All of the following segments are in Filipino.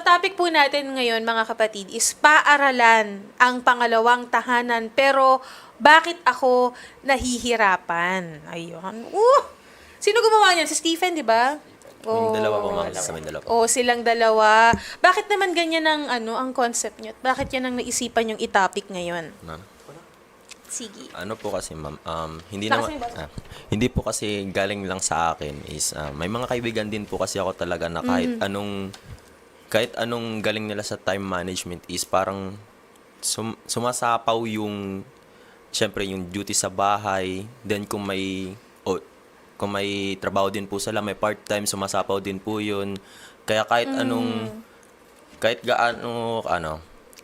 topic po natin ngayon, mga kapatid, is paaralan ang pangalawang tahanan. Pero, bakit ako nahihirapan? Ayun. Sino gumawa niyan? Si Stephen, di ba? Yung dalawa po, ma'am. Sa may dalawa. Silang dalawa. Bakit naman ganyan ang concept niyo? Bakit yan ang naisipan yung i-topic ngayon? Ma'am. Sige. Ano po kasi, ma'am, hindi Lakas naman, mo yung boses. hindi po kasi galing lang sa akin is, may mga kaibigan din po kasi ako talaga na kahit anong galing nila sa time management is parang sumasapaw yung, syempre yung duty sa bahay, then kung may trabaho din po sila, may part-time, sumasapaw din po yun. Kaya kahit gaano,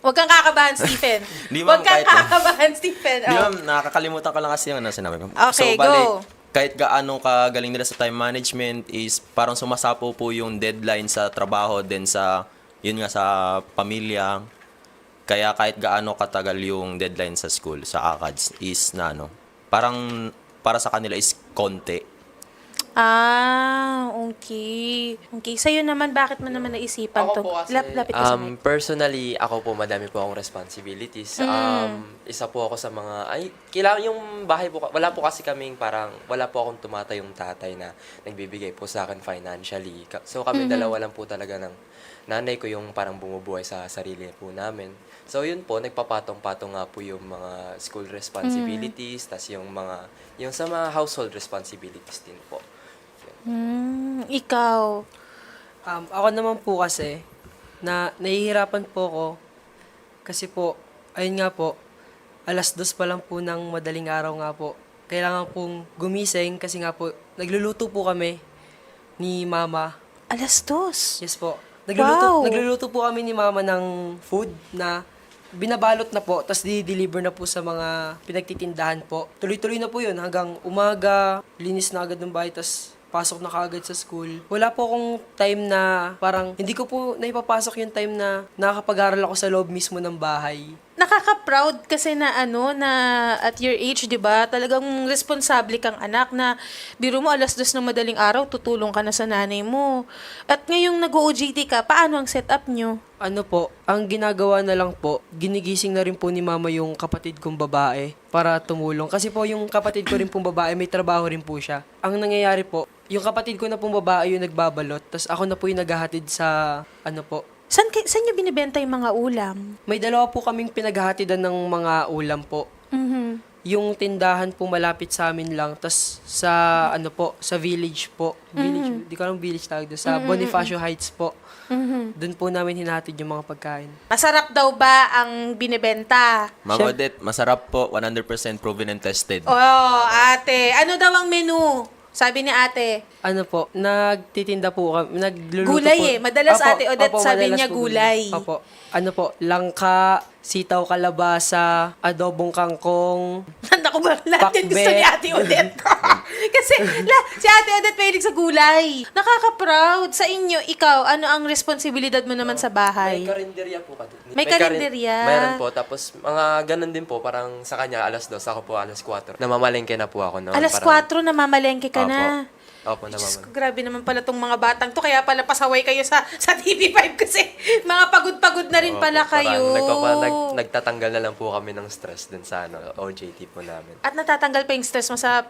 Huwag kang kakabahan, Stephen. Di, ma'am, Huwag kang kahit- kakabahan, Stephen. Di ma'am, nakakalimutan ko lang kasi yung sinabi ko. Okay, bale, go. kahit gaano kagaling nila sa time management is parang sumasapo po yung deadline sa trabaho then yun nga sa pamilya. Kaya kahit gaano katagal yung deadline sa school, sa ACADS is parang para sa kanila is konti. Okay. Okay. Sa'yo naman, bakit mo naman naisipan Ako to? po kasi, Lapit ka sa mic. personally, ako po madami po akong responsibilities. Isa po ako sa mga, kailangan yung bahay po, wala po kasi kaming parang, wala po akong tumatayong tatay na nagbibigay po sa akin financially. So kami dalawa lang po talaga ng nanay ko yung parang bumubuhay sa sarili po namin. So yun po, nagpapatong-patong nga po yung mga school responsibilities, tas yung sa mga household responsibilities din po. Ikaw. Ako naman po kasi, nahihirapan po ako kasi po, ayun nga po, 2:00 pa lang po ng madaling araw nga po. Kailangan pong gumising kasi nga po, nagluluto po kami ni Mama. 2:00. Yes po. Wow! Nagluluto po kami ni Mama ng food na binabalot na po, tapos di-deliver na po sa mga pinagtitindahan po. Tuloy-tuloy na po yun hanggang umaga, linis na agad ng bahay, tapos pasok na kaagad sa school. Wala po akong time na parang hindi ko po naipapasok yung time na nakakapag-aral ako sa loob mismo ng bahay. Nakaka-proud kasi na at your age, 'di ba? Talagang responsable kang anak na biro mo 2:00 ng madaling araw tutulong ka na sa nanay mo. At ngayong nag-OJT ka, paano ang setup nyo? Ano po, ang ginagawa na lang po, ginigising na rin po ni Mama yung kapatid kong babae para tumulong. Kasi po yung kapatid ko rin pong babae, may trabaho rin po siya. Ang nangyayari po, yung kapatid ko na pong babae yung nagbabalot, tapos ako na po yung naghahatid sa, Saan nyo binibenta yung mga ulam? may dalawa po kaming pinaghahatidan ng mga ulam po. Yung tindahan po malapit sa amin lang, tas sa sa village po. Village, di ko alam village tawag doon. Sa Bonifacio Heights po. Doon po namin hinahatid yung mga pagkain. Masarap daw ba ang binibenta? Ma'am Odette, masarap po, 100% proven and tested. Ate. Ano daw ang menu? Sabi ni ate. Ano po, nagtitinda po kami, nagluluto Gulay po. Madalas ate Odette sabi madalas niya po gulay. Opo. Ano po, langka, sitaw kalabasa, adobong kangkong. Naku ba? Lahat yan gusto Pakbet. ni ate Odette. Kasi si ate Odette mahilig sa gulay. Nakaka-proud. Sa inyo, ikaw, ano ang responsibilidad mo naman sa May bahay? karinderya po. May karinderya. Mayroon po. Tapos, mga ganun din po. Parang sa kanya, 2:00. Ako po, 4:00. Namamalengke na po ako. No? 4:00 na mamalengke ka na. Opo, Diyos ko, namamalengke. grabe naman pala tong mga batang to. Kaya pala pasaway kayo sa TV5 kasi mga pagod-pagod na rin pala kayo. Nagtatanggal na lang po kami ng stress din sa OJT po namin. At natatanggal pa yung stress mo sa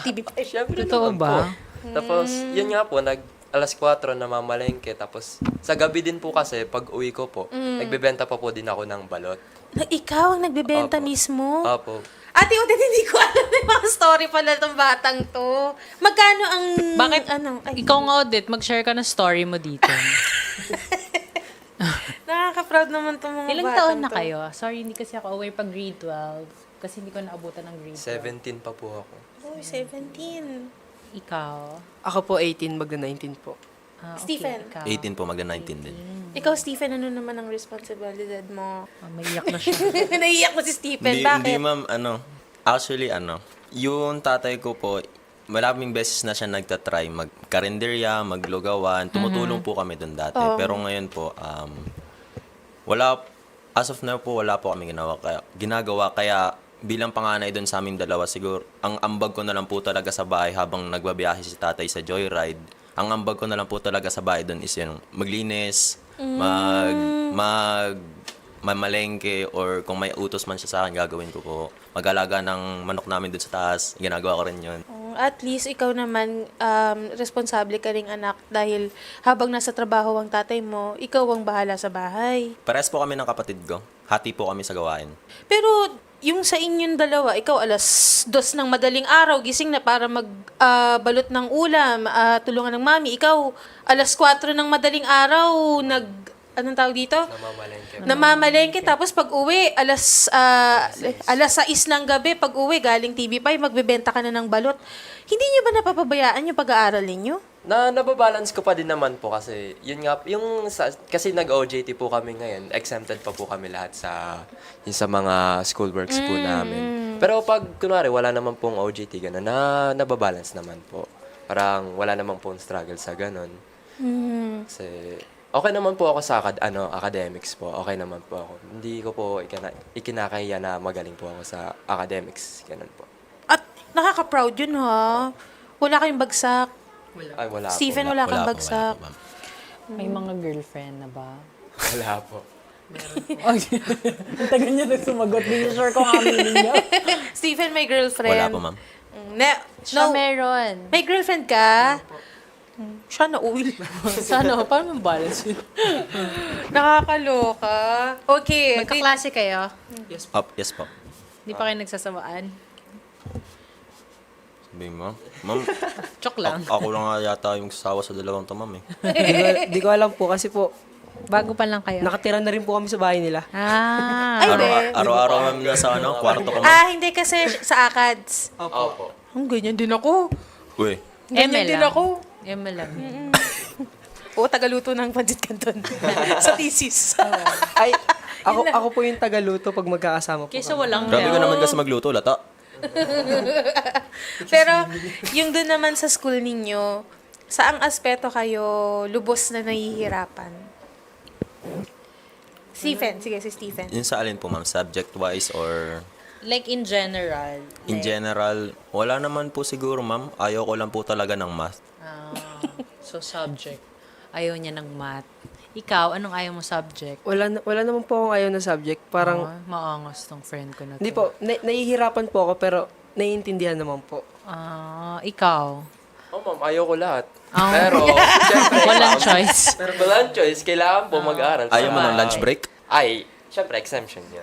TV5. Siyempre Totoo naman ba? po. Tapos, yun nga po, 4:00 namamalengke. Tapos, sa gabi din po kasi, pag uwi ko po, nagbebenta pa po din ako ng balot. Ikaw ang nagbebenta Opo. mismo? Opo. Ate Odette, hindi ko alam yung mga story pala itong batang to. Magkano ang... Bakit? Ay, Ikaw nga, Odette, mag-share ka ng story mo dito. nakaka-proud naman itong mga Ilang batang taon na to. kayo? Sorry, hindi kasi ako aware pag grade 12. Kasi hindi ko naabutan ng grade 12. 17 pa po ako. Oh, 17. Ikaw? Ako po 18, magna-19 po. Okay, Stephen. ikaw. 18 po, magna-19 din. Ikaw, Stephen, ano naman ang responsibilidad mo? Maiyak na siya. Naiiyak mo si Stephen. Hindi, Bakit? ma'am, actually, yung tatay ko po, maraming beses na siya nagtatry mag-karinderya, maglugawan, tumutulong po kami doon dati. Pero ngayon po, as of now po, wala po kami ginagawa. Kaya bilang panganay doon sa aming dalawa, siguro, ang ambag ko na lang po talaga sa bahay habang nagbabiyahe si tatay sa Joyride, ang ambag ko na lang po talaga sa bahay doon is yun, maglinis, mamalengke or kung may utos man siya sa akin, gagawin ko po. Mag-alaga ng manok namin doon sa taas, ginagawa ko rin yun. At least ikaw naman, responsable ka ring anak dahil habang nasa trabaho ang tatay mo, ikaw ang bahala sa bahay. Parehas po kami ng kapatid ko. Hati po kami sa gawain. Pero yung sa inyong dalawa, ikaw alas 2 ng madaling araw, gising na para magbalot ng ulam, tulungan ng mami. Ikaw, alas 4 ng madaling araw, anong tawag dito? Namamalengke. Tapos pag uwi, alas 6 ng gabi, pag uwi, galing TV5, magbebenta ka na ng balot. Hindi niyo ba napapabayaan yung pag-aaral ninyo? Nababalance ko pa din naman po kasi yun nga kasi nag-OJT po kami ngayon, exempted pa po kami lahat yung sa mga schoolworks po namin. Pero pag kunwari wala naman pong OJT gano'n, nababalance naman po. Parang wala naman pong struggle sa gano'n. Kasi okay naman po ako sa academics po. Okay naman po ako. Hindi ko po ikinakahiya na magaling po ako sa academics. Ganun po. At nakaka-proud yun, ha? Wala kayong bagsak. Ay, wala Stephen, po. wala kang bagsak. Wala po, ma'am. May mga girlfriend na ba? Wala po. Ay, ang tagal niya na sumagot. Hindi sure kung aminin niya. Stephen, may girlfriend. Wala po, ma'am. Siya meron. May girlfriend ka? Siya na uwi. Sana, paano yung balance yun? Nakakaloka. Okay. Magkaklase kayo? Yes po. Hindi pa kayo nagsasawaan? Sabihin mo, ma'am, Chok lang. ako lang nga yata yung sawa sa dalawang to, ma'am eh. Di ko alam po kasi po, Bago pa lang kayo? nakatira na rin po kami sa bahay nila. Ah. Ay, Araw-araw ma'am nasa kwarto ko, ma'am. hindi kasi sa ACADS. Opo. Ganyan din ako. Uy, Ganyan din lang. ako. Eme lang. Oo, tagaluto ng pancit canton. Sa thesis. Ay, ako po yung tagaluto pag magkakasama po. Kaysa kami. walang grabe ko naman kasi magluto, lata. Pero, yung doon naman sa school ninyo, saang aspeto kayo lubos na nahihirapan? Stephen. Sige, si Stephen. Yun sa alin po, ma'am? Subject-wise or Like in general. in general? Wala naman po siguro, ma'am. Ayaw ko lang po talaga ng math. So subject. Ayaw niya ng math. Ikaw, anong ayaw mo subject? Wala naman po akong ayaw na subject. Parang, Maangas tong friend ko na to. hindi po, nahihirapan po ako pero naiintindihan naman po. Ikaw. Oh, ma'am, ayaw ko lahat. Ah. Pero, syempre, Walang choice. pero walang choice. Kailangan po mag-aral. Ayaw mo Sa ng lunch bahay. break? Ay, syempre, exemption yun.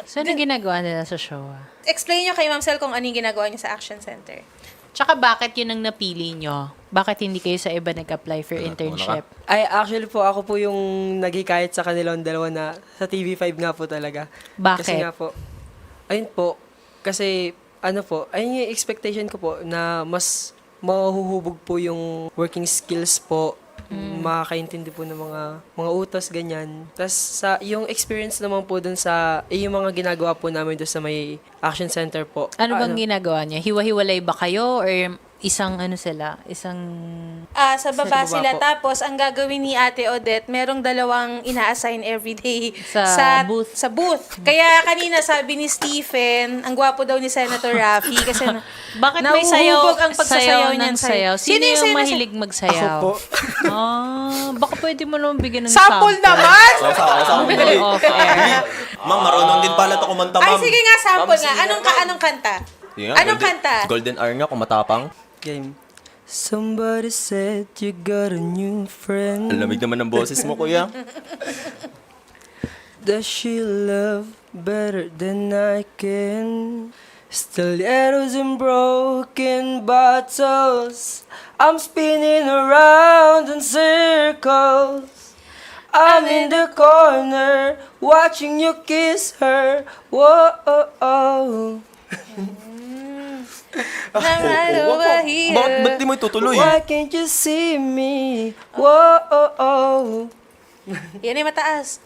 So, anong ginagawa nila sa show? Explain nyo kay Ma'am Sel kung anong ginagawa nyo sa Action Center. Tsaka bakit yun ang napili nyo? Bakit hindi kayo sa iba nag-apply for internship? Ay, actually po, ako po yung naghikayat sa kanilang dalawa na sa TV5 nga po talaga. Bakit? Kasi nga po, ayun po, kasi ayun yung expectation ko po na mas mahuhubog po yung working skills po, makakaintindi po ng mga utos, ganyan. Tapos yung experience naman po dun yung mga ginagawa po namin doon sa may Action Center po. Ano bang ginagawa niya? Hiwa-hiwalay ba kayo? Or isang Isang... Sa baba Sa baba sila. po. Tapos, ang gagawin ni Ate Odette, merong dalawang ina-assign everyday Sa booth. Sa booth. Kaya kanina sabi ni Stephen, ang gwapo daw ni Senator Raffy kasi Bakit may sayaw? nahuhubog ang pagsasayaw niyan ng sayaw. Sino yung sino- mahilig magsayaw? Ako po. Baka pwede mo naman bigyan ng Sample naman! Off-air. Ma'am, marunong din pala ito kumanta, Ay, ma'am. sige nga, sample Ma'am, nga. sige Anong kanta? Yun nga, Anong golden- kanta? Golden hour nga, kung matapang. Game. Somebody said you got a new friend. Ang lamig naman ng boses mo, kuya. Does she love better than I can? Stilettos and broken bottles. I'm spinning around in circles. I'm in the corner watching you kiss her. Whoa. Bakit ba't di mo itutuloy? Why can't you see me? Whoa. Yan ay mataas.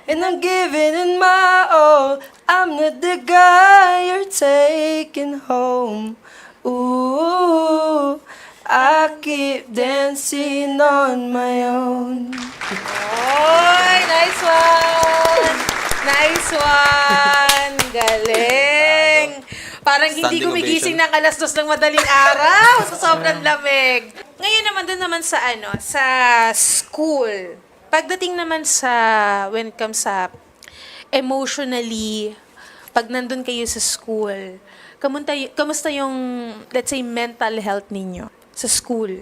And I'm giving it my all. I'm not the guy you're taking home. Ooh, I keep dancing on my own. Oy, nice one! Nice one! Galing! Parang hindi Standing gumigising ovation. ng alas 2 ng madaling araw sa sobrang lamig. Ngayon naman doon naman sa sa school. Pagdating naman sa when it comes sa emotionally, pag nandun kayo sa school, kamusta yung, let's say, mental health ninyo sa school?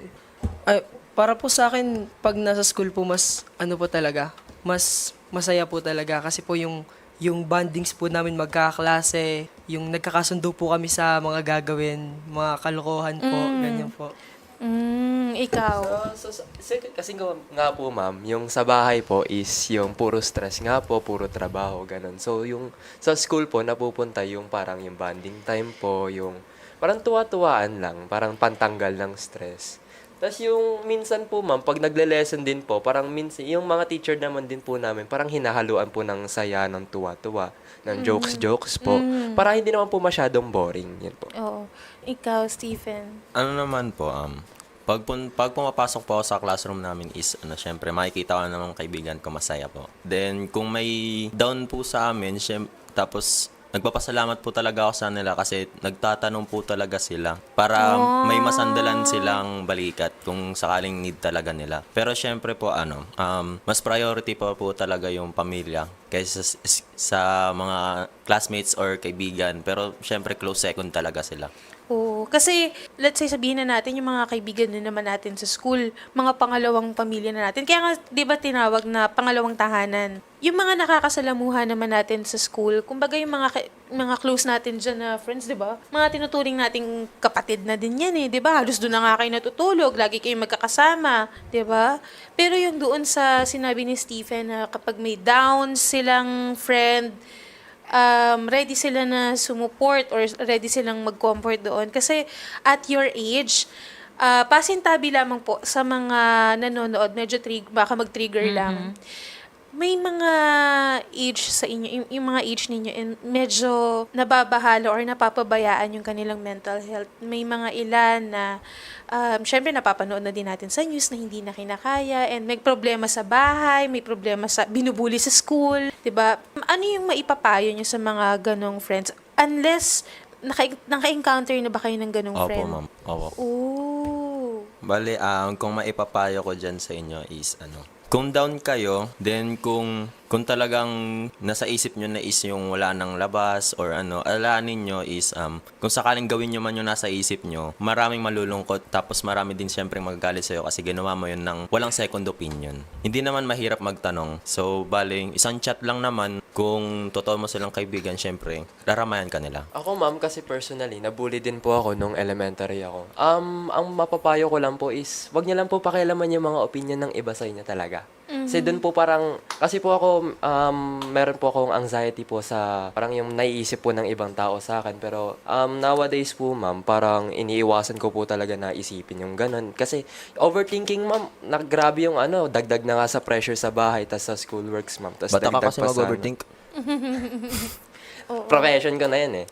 Ay, para po sa akin, pag nasa school po, mas ano po talaga, mas masaya po talaga kasi po yung bondings po namin magkaklase, yung nagkakasundo po kami sa mga gagawin, mga kalokohan po, ganyan po. Ikaw. Kasi nga po ma'am, yung sa bahay po is yung puro stress nga po, puro trabaho, ganun. So yung sa school po, napupunta yung parang yung bonding time po, yung parang tuwa-tuwaan lang, parang pantanggal ng stress. Tapos yung minsan po ma'am, pag nagle-lesson din po, parang minsan, yung mga teacher naman din po namin, parang hinahaluan po ng saya, ng tuwa-tuwa, ng jokes-jokes po. Para hindi naman po masyadong boring. Yan po. Oo. Ikaw, Stephen. Ano naman po, pag pumapasok po ako sa classroom namin is, syempre, makikita ko naman kaibigan ko masaya po. Then, kung may down po sa amin, tapos, nagpapasalamat po talaga ako sa nila kasi nagtatanong po talaga sila para may masandalan silang balikat kung sakaling need talaga nila. Pero syempre po mas priority po talaga yung pamilya kaysa sa mga classmates or kaibigan. Pero syempre close second talaga sila. Oo. Kasi, let's say, sabihin na natin, yung mga kaibigan din naman natin sa school, mga pangalawang pamilya na natin. Kaya nga, di ba tinawag na pangalawang tahanan? Yung mga nakakasalamuha naman natin sa school, kumbaga yung mga close natin dyan na friends, di ba? Mga tinuturing nating kapatid na din yan di ba? Halos doon na nga kayo natutulog, lagi kayong magkakasama, di ba? Pero yung doon sa sinabi ni Stephen na kapag may down silang friend, ready sila na sumuport or ready silang mag-comfort doon. Kasi at your age, pasintabi lamang po sa mga nanonood, medyo baka mag-trigger lang. May mga age sa inyo, yung mga age ninyo, medyo nababahala or napapabayaan yung kanilang mental health. May mga ilan na, syempre napapanood na din natin sa news na hindi na kinakaya and may problema sa bahay, may problema sa binubuli sa school, 'di ba? Ano yung maipapayo niyo sa mga ganong friends? Unless naka-encounter na ba kayo ng ganong Opo, friend? ma'am. Opo. Oh. Bale, kung maipapayo ko dyan sa inyo is kung down kayo, then kung talagang nasa isip nyo na is yung wala nang labas or alaanin nyo is kung sakaling gawin nyo man yung nasa isip nyo, maraming malulungkot tapos marami din syempre magagalit sa'yo kasi ginawa mo yun ng walang second opinion. Hindi naman mahirap magtanong. So, bale, isang chat lang naman, kung totoo mo silang kaibigan, syempre, raramayan ka nila. Ako ma'am, kasi personally, nabully din po ako nung elementary ako. Ang mapapayo ko lang po is, wag niyo lang po pakialaman yung mga opinion ng iba sa inyo talaga. Kasi doon po parang, kasi po ako, meron po akong anxiety po sa, parang yung naiisip po ng ibang tao sa akin. Pero nowadays po ma'am, parang iniiwasan ko po talaga na isipin yung ganun. Kasi overthinking ma'am, grabe yung dagdag na nga sa pressure sa bahay, tas sa schoolworks ma'am. Tas Bata ka dagdag kasi pa sa mag-overthink. Profession ko na yan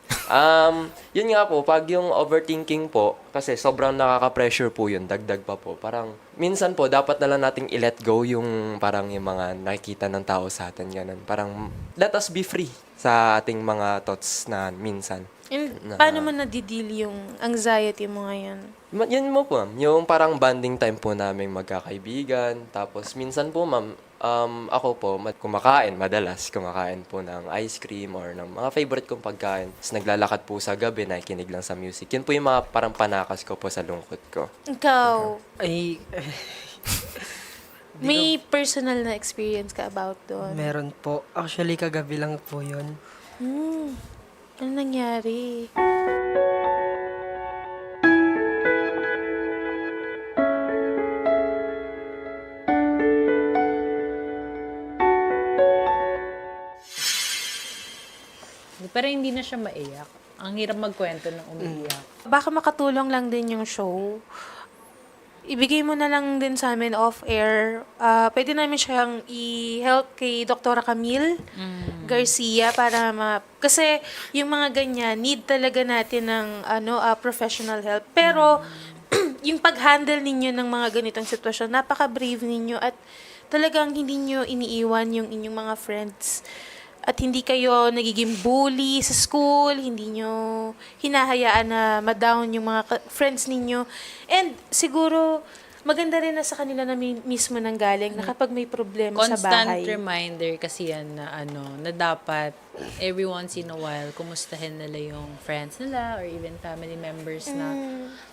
yun nga po, pag yung overthinking po, kasi sobrang nakaka-pressure po yun, dagdag pa po. Parang, minsan po, dapat na lang nating i-let go yung parang yung mga nakikita ng tao sa atin, ganun. Parang, let us be free sa ating mga thoughts na minsan. And paano mo nadideal yung anxiety mo ngayon? Yun mo po, ma'am. Yung parang bonding time po namin magkakaibigan. Tapos, minsan po, ma'am, ako po, madalas kumakain po ng ice cream or ng mga favorite kong pagkain. Tapos naglalakad po sa gabi, nakikinig lang sa music. Yun po yung mga parang panakas ko po sa lungkot ko. Ikaw, Ay, may personal na experience ka about doon? meron po. Actually, kagabi lang po yun. Ano nangyari? Pero hindi na siya maiyak. Ang hirap magkwento ng umiiyak. Baka makatulong lang din yung show. Ibigay mo na lang din sa amin off-air. Pwede namin siyang i-help kay Dr. Camille Garcia para kasi yung mga ganyan, need talaga natin ng professional help. Pero yung pag-handle ninyo ng mga ganitong sitwasyon, napaka-brave ninyo at talagang hindi nyo iniiwan yung inyong mga friends. at hindi kayo nagiging bully sa school, hindi nyo hinahayaan na ma-down yung mga friends ninyo. And siguro, maganda rin na sa kanila na mismo nang galing na kapag may problema sa Constant bahay. reminder kasi yan na na dapat every once in a while, kumustahin nila yung friends nila or even family members na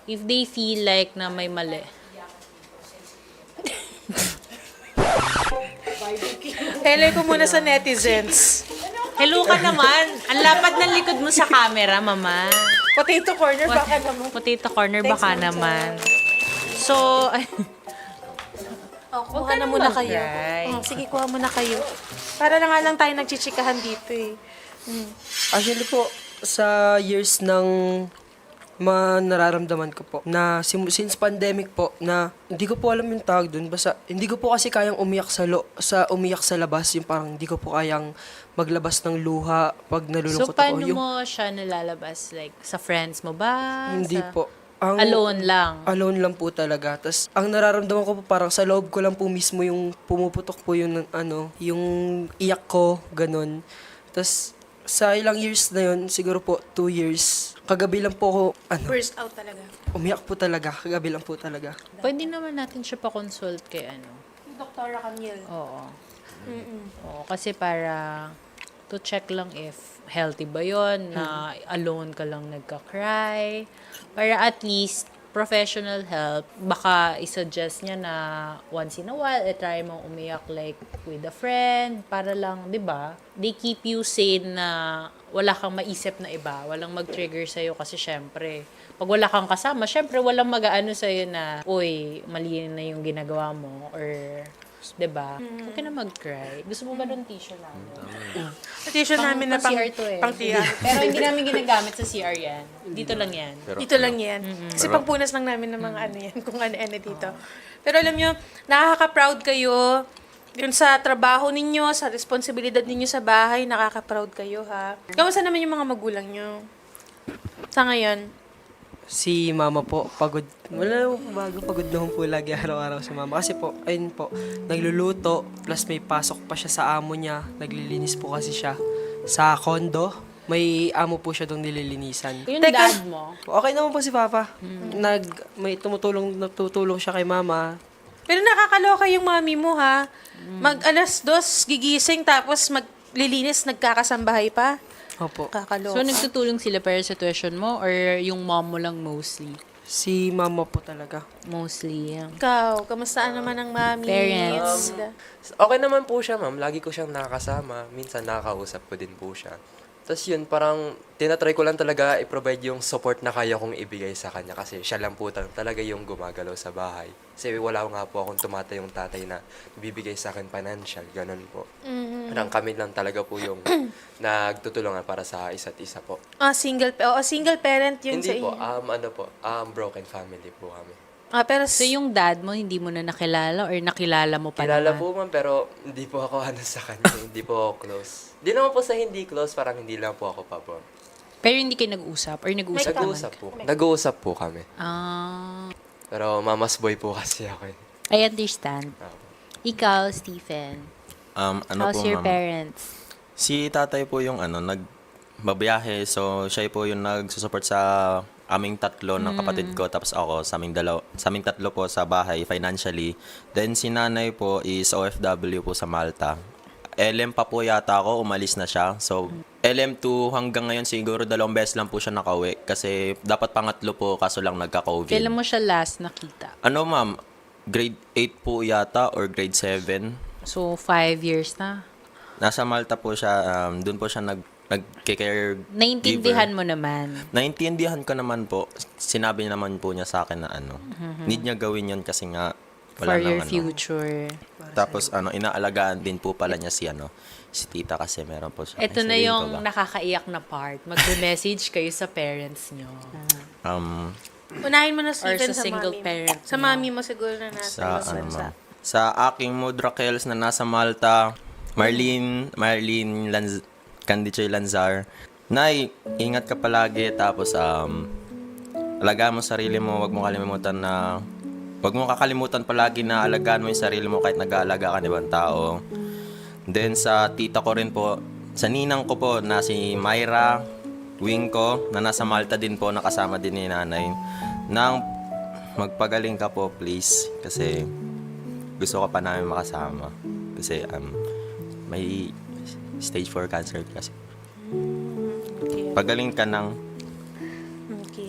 if they feel like na may mali. Hello ko muna sa netizens. Hello ka naman! Ang lapad ng likod mo sa camera, mama. Potato corner, baka naman. Potato corner, Thanks, baka Ma'am naman. So, Oh, Huwag kuha ka na nang muna kayo. mag-cry. Oh, sige, kuha muna kayo. Para na nga lang tayo nagchichikahan dito eh. Actually po, sa years ng mga nararamdaman ko po, na since pandemic po, na hindi ko po alam yung tawag dun, basta hindi ko po kasi kayang umiyak umiyak sa labas, yung parang hindi ko po kayang maglabas ng luha pag so nalulungkot paano ako. mo siya nalalabas? Like, sa friends mo ba? Hindi Sa- po. Alone lang? Alone lang po talaga. Tapos, ang nararamdaman ko po parang sa loob ko lang po mismo yung pumuputok po yung yung iyak ko, ganun. Tapos, sa ilang years na yun, siguro po 2 years, kagabi lang po ako, Burst out talaga. umiyak po talaga. Kagabi lang po talaga. Pwede naman natin siya pa-consult kay Dr. Camille. Oo. Oo, kasi para to check lang if healthy ba yon na alone ka lang nagka-cry. Para at least professional help, baka isuggest niya na once in a while, try mong umiyak like with a friend, para lang, di ba? They keep you sane na wala kang maisip na iba, walang mag-trigger sa'yo kasi syempre, pag wala kang kasama, syempre walang mag-aano sa'yo na, uy, mali na yung ginagawa mo, or, di ba? Huwag ka na mag-cry. Gusto mo ba ng tissue namin? Tissue namin na pang CR to eh. pang CR. Pero hindi namin ginagamit sa CR yan. Dito lang yan. Dito lang yan. Kasi pagpunas lang namin ng mga ano yan, kung ano-ano dito. Pero alam nyo, nakaka-proud kayo. Yun sa trabaho ninyo, sa responsibilidad ninyo sa bahay, nakaka-proud kayo ha. Kamusta naman yung mga magulang nyo? Sa ngayon? Si mama po, pagod. Wala po bago, pagod naman po lagi araw-araw si mama. Kasi po, ayun po, nagluluto, plus may pasok pa siya sa amo niya. Naglilinis po kasi siya sa condo. May amo po siya doon nililinisan. Yung Teka. dad mo, Okay naman po si Papa. May natutulong siya kay Mama. Pero nakakaloka yung mami mo ha. Mag alas 2 gigising tapos maglilinis, nagkakasambahay pa. Opo. Kakaloka. so nagtutulong sila para sa tuition mo or yung mom mo lang mostly? Si Mama po talaga. Mostly, yeah. Ikaw, kamusta naman ang mami? Parents. Okay naman po siya, ma'am. Lagi ko siyang nakakasama. Minsan nakakausap ko din po siya. Tapos yun, parang tinatry ko lang talaga i-provide yung support na kaya kong ibigay sa kanya kasi siya lang po talaga yung gumagalaw sa bahay. Kasi wala nga po akong tumatay yung tatay na bibigay sa akin financial, ganun po. Parang kami lang talaga po yung nagtutulungan para sa isa't isa po. Single parent yun sa Hindi po, inyo. broken family po kami. Pero So yung dad mo, hindi mo na nakilala or nakilala mo pa Kilala naman? po man, pero hindi po ako sa kanya, hindi po ako close. Hindi naman po sa hindi close, parang hindi lang po ako pabor. Pero hindi kayo nag-usap or nag-usap naman? Nag-uusap po kami. Ah, Pero mama's boy po kasi ako eh. I understand. Ikaw, Stephen, Ano how's po, your ma'am? parents? Si tatay po yung nagbabiyahe. So, siya po yung nagsusupport sa aming tatlo ng kapatid ko. Tapos ako, sa aming tatlo po sa bahay financially. Then si nanay po is OFW po sa Malta. LM pa po yata ako, umalis na siya. So, LM2 hanggang ngayon siguro 2 beses lang po siya nakauwi. Kasi dapat pangatlo po, kaso lang nagka-COVID. Kailan mo siya last nakita? Ano ma'am, grade 8 po yata or grade 7. So, 5 years na. Nasa Malta po siya, doon po siya nag-care Naintindihan mo naman. Naintindihan ko naman po. Sinabi naman po niya sa akin na need niya gawin yun kasi nga wala For nang your future. Tapos inaalagaan din po pala niya si tita kasi meron po siya. Ito Ay, na sabihin ko yung ba? nakakaiyak na part. Magme-message kayo sa parents nyo. Unahin mo na Or Stephen sa sa single mami. parent Sa mo. mami mo siguro na nasa sa ibang bansa. sa aking mood Raquels na nasa Malta, Marlene Candichoy Lanzar. Nay, ingat ka palagi tapos alagaan mo sarili mo, wag mo kakalimutan palagi na alagaan mo yung sarili mo kahit nag-aalaga ka ng ibang tao. Then sa tita ko rin po, Sa ninang ko po na si Myra Wingko na nasa Malta din po, nakasama din ni nanay. Nang magpagaling ka po please kasi gusto ka pa namin makasama. Kasi may stage 4 cancer kasi. Okay. Pagaling ka ng Okay.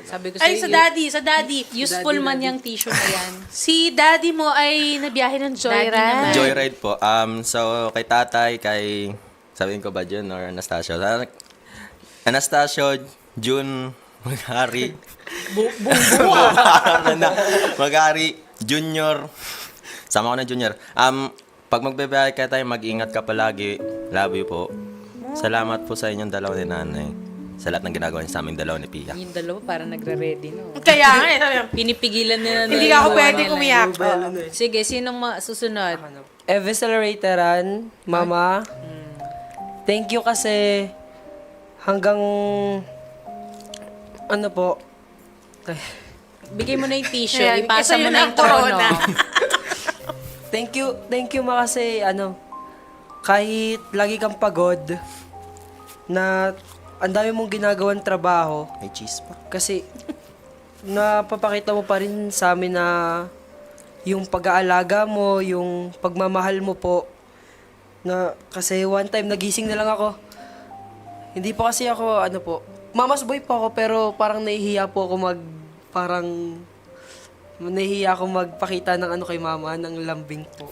Sabi ko Ay, sa'yo, sa daddy. useful man yung tissue na yan. Si daddy mo ay nabiyahe ng Daddy naman. Joyride. Joyride po. So, kay tatay, kay... Sabihin ko ba June or Anastasio? Anastasio, June, Maghari. Maghari, Junior. Sama ko na Junior. Pag magbebehay ka tayo, mag-ingat ka palagi. Love you po. Salamat po sa inyong dalawa ni nanay. Sa lahat ng ginagawa niyo sa aming dalawa ni Pia. Yung dalawa para nagre-ready, no? Kaya nga, sabi niya, Pinipigilan nila. hindi ka ako pwedeng umiyak. Sige, sinong susunod? Eve Accelerateran, Mama. Thank you kasi hanggang ano po. Ay, Bigay mo na yung tissue, Ayan, ipasa ito mo yun na ang yung tono. corona. thank you ma kasi kahit lagi kang pagod na ang dami mong ginagawang trabaho May cheese pa. kasi napapakita mo pa rin sa amin na yung pag-aalaga mo, yung pagmamahal mo po na kasi one time nagising na lang ako. Hindi pa kasi ako ano po, mama's boy po ako pero parang nahihiya po ako nahihiya ako magpakita ng ano kay mama, ng lambing po.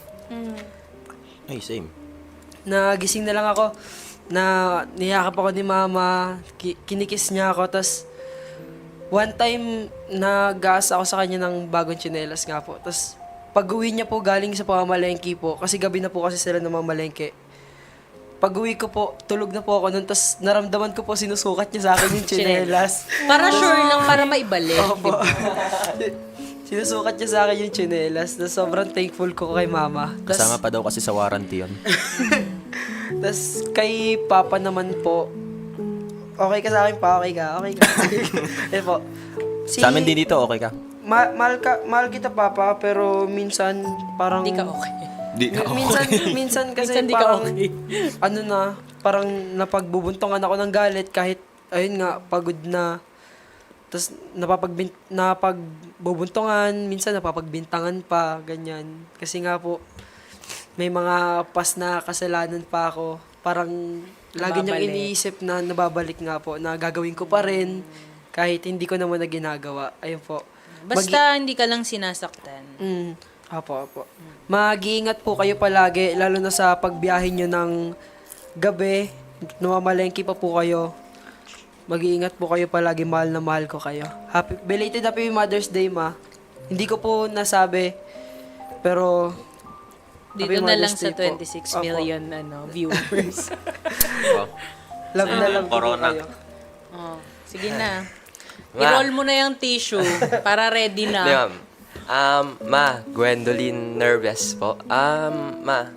Ay, same. Nagising na lang ako na niyakap ako ni mama, kinikis niya ako, tas one time nag-aas ako sa kanya ng bagong tsinelas nga po. Tas pag-uwi niya po galing sa pamamalengke po, kasi gabi na po kasi sila namamalengke. Pag-uwi ko po, tulog na po ako nun, tas naramdaman ko po sinusukat niya sa akin yung tsinelas. Para sure lang, para maibalik. Opo. Sinusukat niya sa akin yung tsinelas, tas sobrang thankful ko kay mama. Tas, Kasama pa daw kasi sa warranty yun. tas kay papa naman po, okay ka sa akin pa, okay ka. Eh po. Sa amin din dito, okay ka? Mahal kita papa, pero minsan parang Hindi ka okay. Di na minsan kasi Minsan di ka parang okay. ano na, parang napagbubuntongan ako ng galit kahit ayun nga pagod na. Tapos napagbubuntongan, minsan napapagbintangan pa, ganyan. Kasi nga po may mga pas na kasalanan pa ako. Parang lagi niyang Nababalik. iniisip na nababalik nga po na gagawin ko pa rin kahit hindi ko naman na ginagawa. Ayun po. Basta hindi ka lang sinasaktan. Apo. Mag-iingat po kayo palagi, lalo na sa pagbiyahe nyo ng gabi. Namamalengke pa po kayo. Mag-iingat po kayo palagi, mahal na mahal ko kayo. Belated Happy Mother's Day, ma. Hindi ko po nasabi, pero Dito Happy na lang Mother's sa Day po. 26 Opo. million viewers. Love na love ko po Corona. kayo. Oh, sige na. Ma. I-roll mo na yung tissue para ready Di, na. ma'am. Ma, Gwendolyn nervous po. Ma,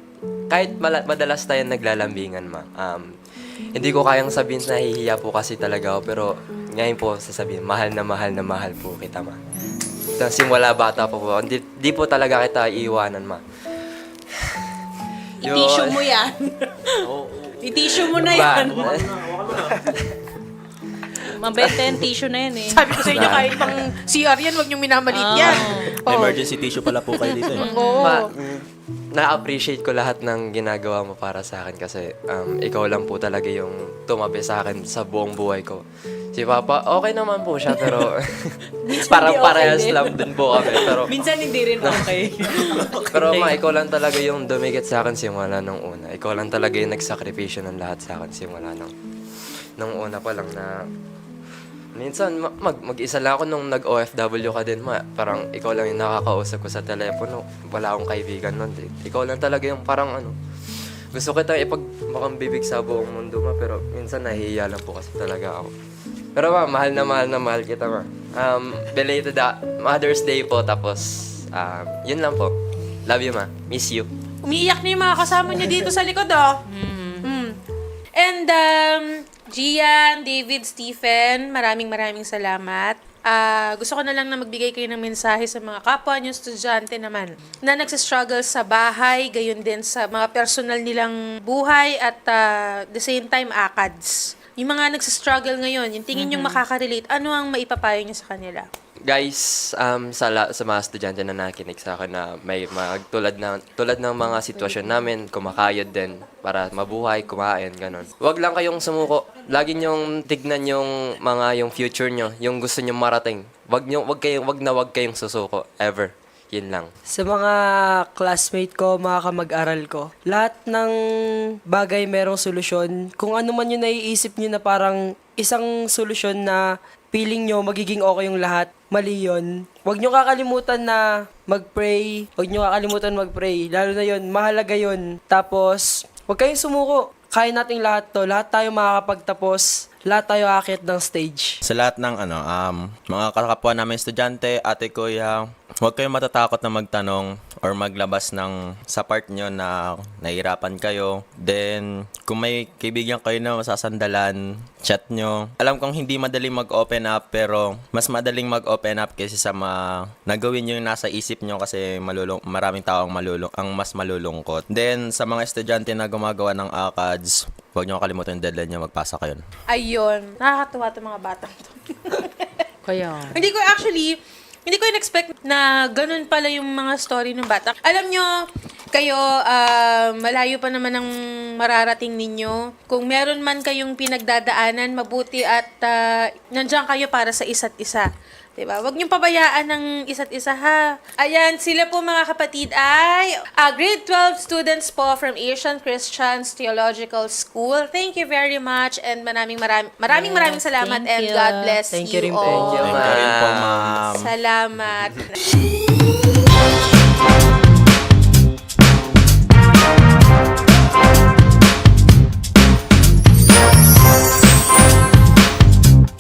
kahit madalas tayo naglalambingan, ma. Hindi ko kayang sabihin na nahihiya po kasi talaga ako, pero ngayon po sasabihin, mahal na mahal po kita, ma. Simula bata po po. Hindi po talaga kita iiwanan, ma. I-tissue mo yan. I-tissue mo na yan. Mabenta yung tissue na yan eh. Sabi ko sa inyo, kahit pang CR yan, huwag niyong minamalit yan. May emergency tissue pala po kayo dito eh. Ma, na-appreciate ko lahat ng ginagawa mo para sa akin kasi ikaw lang po talaga yung tumabi sa akin sa buong buhay ko. Si Papa, okay naman po siya pero parang okay parehas din. lang din po kami. Pero, Minsan hindi rin okay. pero ma, ikaw lang talaga yung dumikit sa akin simula nung una. Ikaw lang talaga yung nagsakripisyo ng lahat sa akin simula nung una pa lang na minsan mag-isa lang ako nung nag-OFW ka din, ma. Parang ikaw lang yung nakakausap ko sa telepono. Wala akong kaibigan nun. Ikaw lang talaga yung parang gusto kita ipagmakambibig sa buong mundo, ma. Pero minsan nahihiya lang po kasi talaga ako. Pero ma, mahal na mahal kita, ma. Belated Mother's Day po, tapos yun lang po. Love you, ma. Miss you. Umiiyak na yung mga kasama niyo dito sa likod, oh. And, Gian, David, Stephen, maraming salamat. gusto ko na lang na magbigay kayo ng mensahe sa mga kapwa nyo estudyante naman na nagsistruggle sa bahay, gayon din sa mga personal nilang buhay at the same time ACADS. Yung mga nagsistruggle ngayon, yung tingin yung makaka-relate, ano ang maipapayo nyo sa kanila? Guys, sa mga estudyante na nakikinig sa akin na may tulad ng mga sitwasyon namin, kumakayod din para mabuhay, kumain, ganun. Huwag lang kayong sumuko. Lagi niyong tignan yung future niyo, yung gusto niyo marating. Wag kayong susuko ever. Yun lang. Sa mga classmate ko, mga kamag-aral ko, lahat ng bagay merong solusyon. Kung ano man yung naiisip nyo na parang isang solusyon na feeling nyo magiging okay yung lahat, mali yun. Huwag nyo kakalimutan na mag-pray. Huwag nyo kakalimutan mag-pray. Lalo na yun, mahalaga yun. Tapos, huwag kayong sumuko. Kaya nating lahat to. Lahat tayo makakapagtapos. Lahat tayo akit ng stage. Sa lahat ng mga kakapwa namin estudyante, ate, kuya, huwag kayong matatakot na magtanong or maglabas ng sa part nyo na nahihirapan kayo. Then, kung may kaibigan kayo na masasandalan, chat nyo. Alam kong hindi madaling mag-open up, pero mas madaling mag-open up kaysa sa nagawin nyo yung nasa isip nyo kasi maraming tao ang mas malulungkot. Then, sa mga estudyante na gumagawa ng ACADS, huwag nyo kalimutan yung deadline nyo, magpasa kayo. Ayun, nakakatuwa itong mga batang to. Kaya, Hindi ko in-expect na ganun pala yung mga story ng bata. Alam nyo, kayo, malayo pa naman ang mararating ninyo. Kung meron man kayong pinagdadaanan, mabuti at nandiyan kayo para sa isa't isa. Diba? Huwag niyong pabayaan ng isa't isa, ha? Ayan, sila po mga kapatid ay grade 12 students po from Asian Christians Theological School. Thank you very much and maraming salamat thank and you. God bless Thank you you rin po. all. Thank you, Thank you rin po, ma'am. Salamat.